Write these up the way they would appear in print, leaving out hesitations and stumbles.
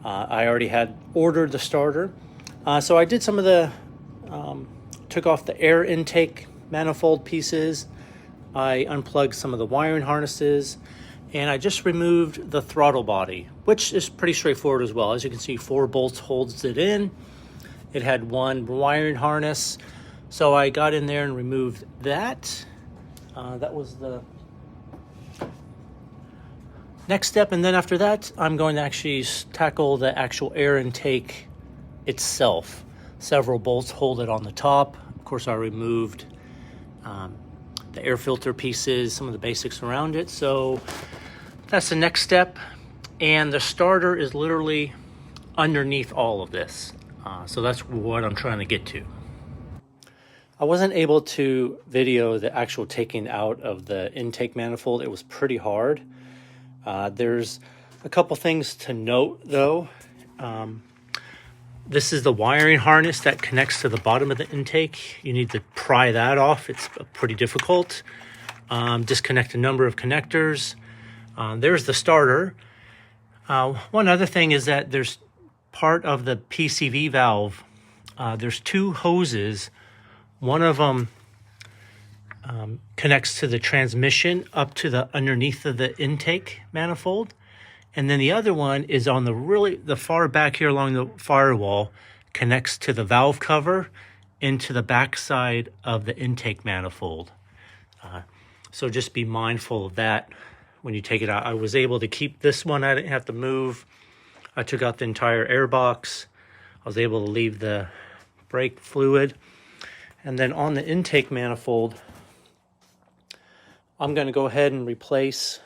I already had ordered the starter. So I did some of the, took off the air intake manifold pieces. I unplugged some of the wiring harnesses, and I just removed the throttle body, which is pretty straightforward as well. As you can see, 4 bolts holds it in. It had 1 wiring harness. So I got in there and removed that. That was the next step. And then after that, I'm going to actually tackle the actual air intake itself. Several bolts hold it on the top. Of course, I removed the air filter pieces, some of the basics around it. So that's the next step. And the starter is literally underneath all of this. So that's what I'm trying to get to. I wasn't able to video the actual taking out of the intake manifold. It was pretty hard. There's a couple things to note though. This is the wiring harness that connects to the bottom of the intake. You need to pry that off. It's pretty difficult. Disconnect a number of connectors. There's the starter. One other thing is that there's part of the PCV valve. There's 2 hoses. One of them connects to the transmission up to the underneath of the intake manifold. And then the other one is on the far back here along the firewall, connects to the valve cover into the backside of the intake manifold. So just be mindful of that when you take it out. I was able to keep this one. I didn't have to move. I took out the entire air box. I was able to leave the brake fluid. And then on the intake manifold, I'm going to go ahead and replace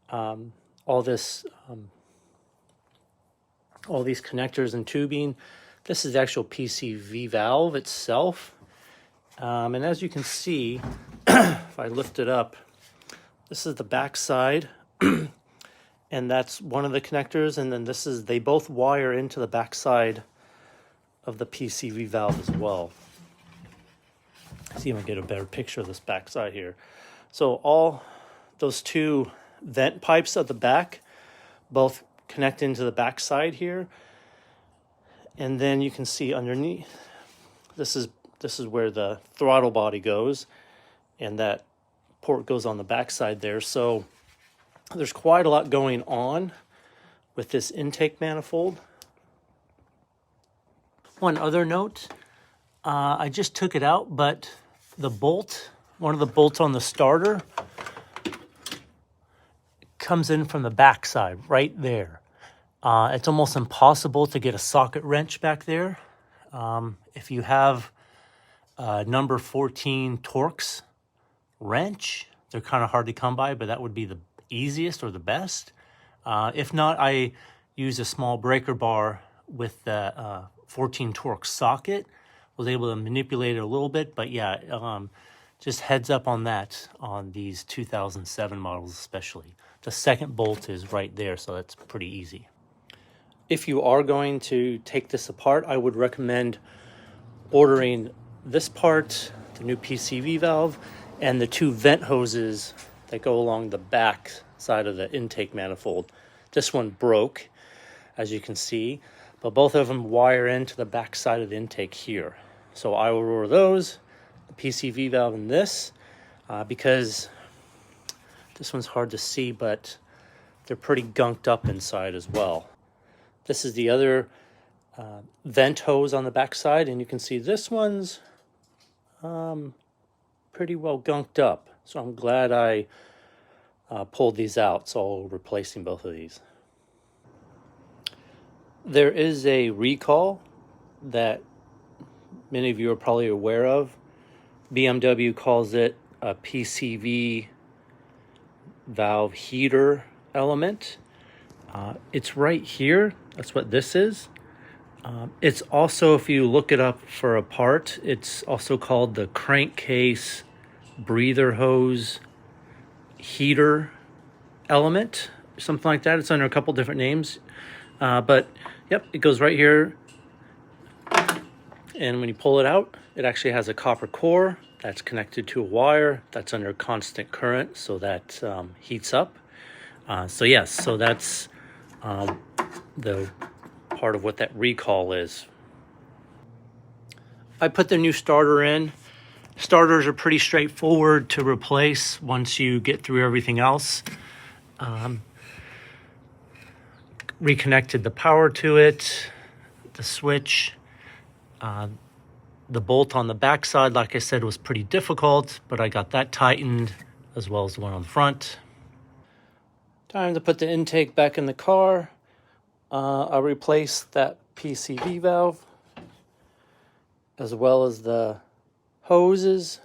all these connectors and tubing. This is the actual PCV valve itself. And as you can see, if I lift it up, this is the back side. And that's one of the connectors. And then they both wire into the back side of the PCV valve as well. See if I can get a better picture of this back side here. So all those 2 vent pipes at the back both connect into the back side here. And then you can see underneath, this is where the throttle body goes, and that port goes on the back side there. So there's quite a lot going on with this intake manifold. One other note, I just took it out, but the bolt, one of the bolts on the starter, comes in from the back side right there. It's almost impossible to get a socket wrench back there. If you have a number 14 Torx wrench, they're kind of hard to come by, but that would be the easiest or the best. If not, I use a small breaker bar with the 14 Torx socket. Was able to manipulate it a little bit, but yeah, just heads up on that on these 2007 models especially. The second bolt is right there, so that's pretty easy. If you are going to take this apart, I would recommend ordering this part, the new PCV valve, and the 2 vent hoses that go along the back side of the intake manifold. This one broke, as you can see, but both of them wire into the back side of the intake here. So I will order those, the PCV valve and this, because this one's hard to see, but they're pretty gunked up inside as well. This is the other vent hose on the back side, and you can see this one's pretty well gunked up. So I'm glad I pulled these out, so I'll be replacing both of these. There is a recall that many of you are probably aware of. BMW calls it a PCV valve heater element. It's right here. That's what this is. It's also, if you look it up for a part, it's also called the crankcase breather hose heater element, something like that. It's under a couple different names. But yep, it goes right here. And when you pull it out, it actually has a copper core that's connected to a wire that's under constant current, so that heats up. So yes, so that's the part of what that recall is. I put the new starter in. Starters are pretty straightforward to replace once you get through everything else. Reconnected the power to it, the switch. The bolt on the back side, like I said, was pretty difficult, but I got that tightened as well as the one on the front. Time to put the intake back in the car. I replaced that PCV valve as well as the hoses.